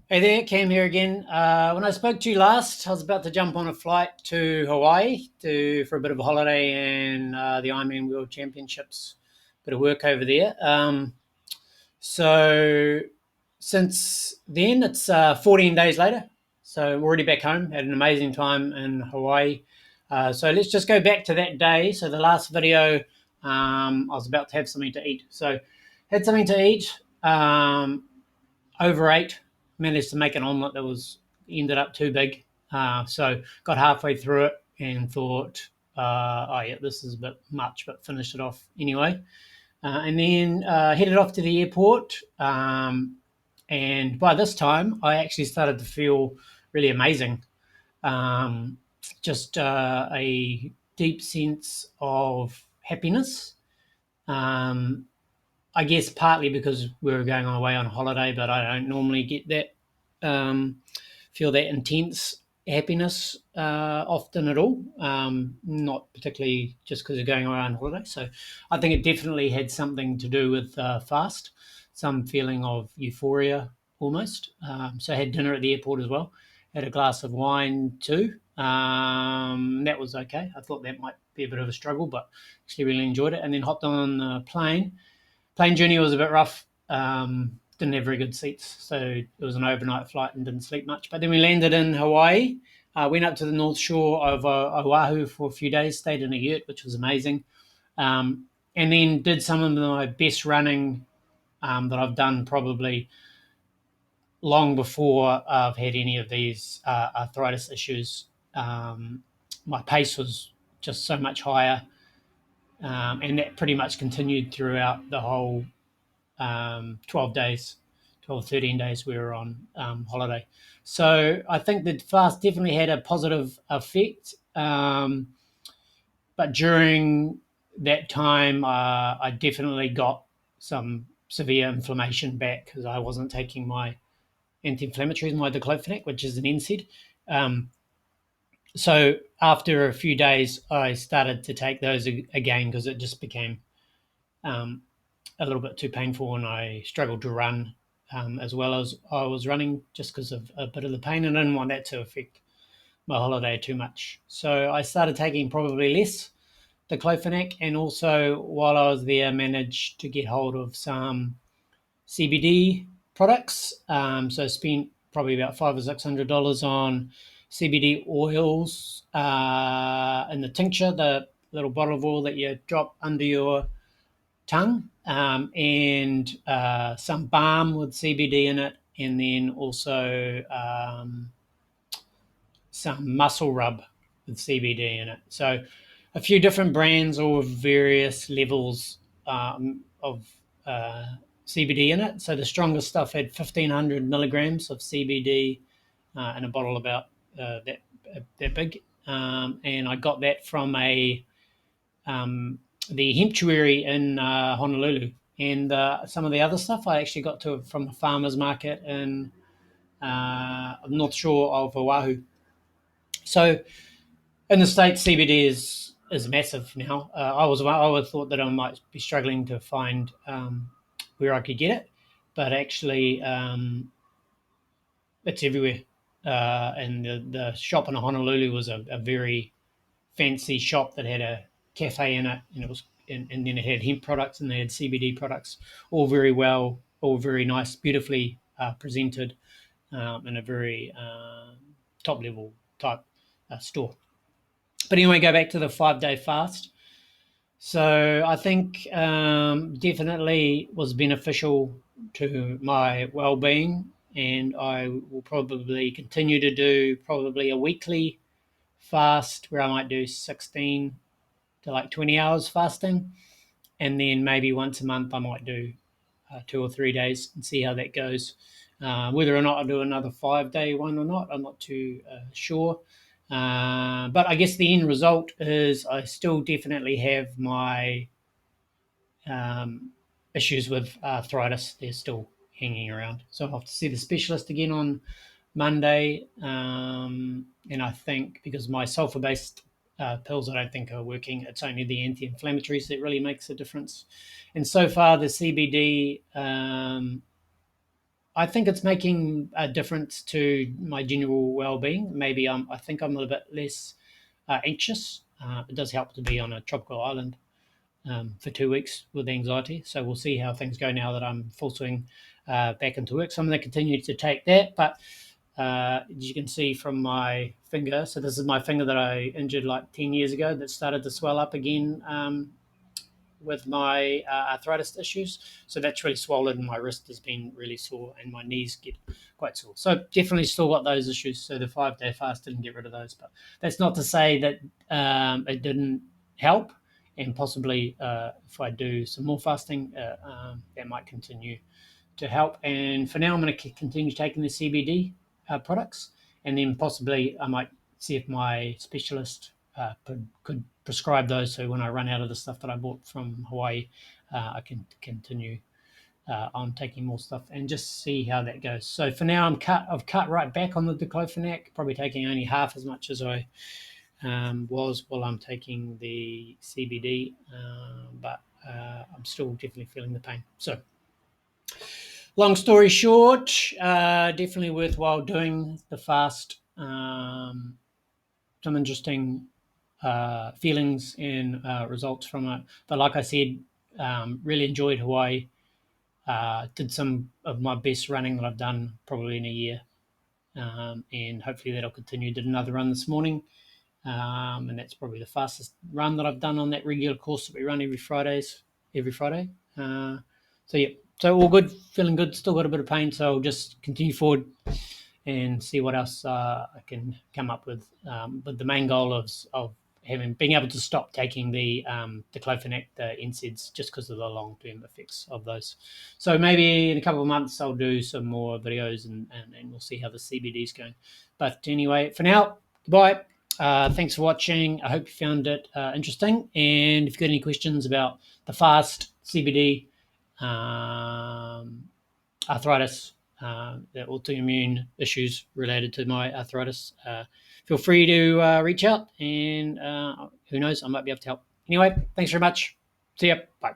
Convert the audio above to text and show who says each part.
Speaker 1: Hey there, Cam here again. When I spoke to you last, I was about to jump on a flight to Hawaii for a bit of a holiday and the Ironman World Championships, bit of work over there. So since then, it's 14 days later. So I'm already back home. Had an amazing time in Hawaii. So let's just go back to that day. So the last video, I was about to have something to eat. So had something to eat. Overate, managed to make an omelet that was ended up too big. So got halfway through it and thought, oh yeah, this is a bit much, but finished it off anyway. And then headed off to the airport. And by this time, I actually started to feel really amazing. Um, just a deep sense of happiness. Um, I guess partly because we were going away on holiday, but I don't normally get that feel that intense happiness often at all. Not particularly just because of going away on holiday. So I think it definitely had something to do with fast, some feeling of euphoria almost. So I had dinner at the airport as well. Had a glass of wine too. That was okay. I thought that might be a bit of a struggle, but actually really enjoyed it. And then hopped on the plane journey was a bit rough. Didn't have very good seats, so it was an overnight flight and didn't sleep much. But then we landed in Hawaii. Went up to the north shore of Oahu for a few days. Stayed in a yurt, which was amazing. Um, and then did some of my best running that I've done probably long before I've had any of these arthritis issues. My pace was just so much higher, and that pretty much continued throughout the whole 12 days, 12, 13 days we were on holiday. So I think the fast definitely had a positive effect. But during that time, I definitely got some severe inflammation back because I wasn't taking my anti-inflammatories, my diclofenac, which is an NSAID. Um, so after a few days, I started to take those again because it just became um, a little bit too painful, and I struggled to run as well as I was running just because of a bit of the pain, and I didn't want that to affect my holiday too much. So I started taking probably less diclofenac, and also while I was there, managed to get hold of some CBD products. So I spent probably about $500 or $600 on CBD oils in the tincture, the little bottle of oil that you drop under your tongue, and some balm with CBD in it, and then also some muscle rub with CBD in it. So a few different brands, all with various levels of CBD in it. So the strongest stuff had 1,500 milligrams of CBD in a bottle about that big, and I got that from a the hemptuary in Honolulu, and some of the other stuff I actually got to from a farmers market in North Shore of Oahu. So in the states, CBD is massive now. I would thought that I might be struggling to find where I could get it, but actually it's everywhere. And the shop in Honolulu was a very fancy shop that had a cafe in it, and it was and then it had hemp products and they had CBD products, all very well, all very nice, beautifully presented, in a very top level type store. But anyway, go back to the 5 day fast. So I think definitely was beneficial to my well-being, and I will probably continue to do probably a weekly fast where I might do 16 to like 20 hours fasting, and then maybe once a month I might do 2 or 3 days and see how that goes. Whether or not I do another 5 day one or not, I'm not too sure. But I guess the end result is I still definitely have my um, issues with arthritis. They're still hanging around. So I'll have to see the specialist again on Monday. And I think because my sulfur based pills I don't think are working, it's only the anti inflammatories that really makes a difference. And so far, the CBD I think it's making a difference to my general well-being. Maybe I think I'm a little bit less anxious. It does help to be on a tropical island for 2 weeks with anxiety. So we'll see how things go now that I'm full swing back into work. So I'm going to continue to take that. But as you can see from my finger, so this is my finger that I injured like 10 years ago that started to swell up again with my arthritis issues. So that's really swollen. My wrist has been really sore and my knees get quite sore. So definitely still got those issues. So the 5 day fast didn't get rid of those. But that's not to say that it didn't help. And possibly if I do some more fasting, that might continue to help. And for now, I'm going to continue taking the CBD products. And then possibly I might see if my specialist could prescribe those. So when I run out of the stuff that I bought from Hawaii, I can continue on taking more stuff and just see how that goes. So for now, I've cut right back on the diclofenac, probably taking only half as much as I was while I'm taking the CBD, but I'm still definitely feeling the pain. So long story short, definitely worthwhile doing the fast. Some interesting feelings and results from it. But like I said, really enjoyed Hawaii. Did some of my best running that I've done probably in a year, and hopefully that'll continue. Did another run this morning, and that's probably the fastest run that I've done on that regular course that we run every Friday. So yeah, so all good, feeling good. Still got a bit of pain, so I'll just continue forward and see what else I can come up with. But the main goal of being able to stop taking the diclofenac, the NSAIDs, just because of the long term effects of those. So maybe in a couple of months I'll do some more videos and we'll see how the CBD is going. But anyway, for now, goodbye. Thanks for watching. I hope you found it interesting. And if you've got any questions about the fast, CBD, arthritis, the autoimmune issues related to my arthritis, feel free to reach out and who knows, I might be able to help. Anyway, thanks very much. See ya. Bye.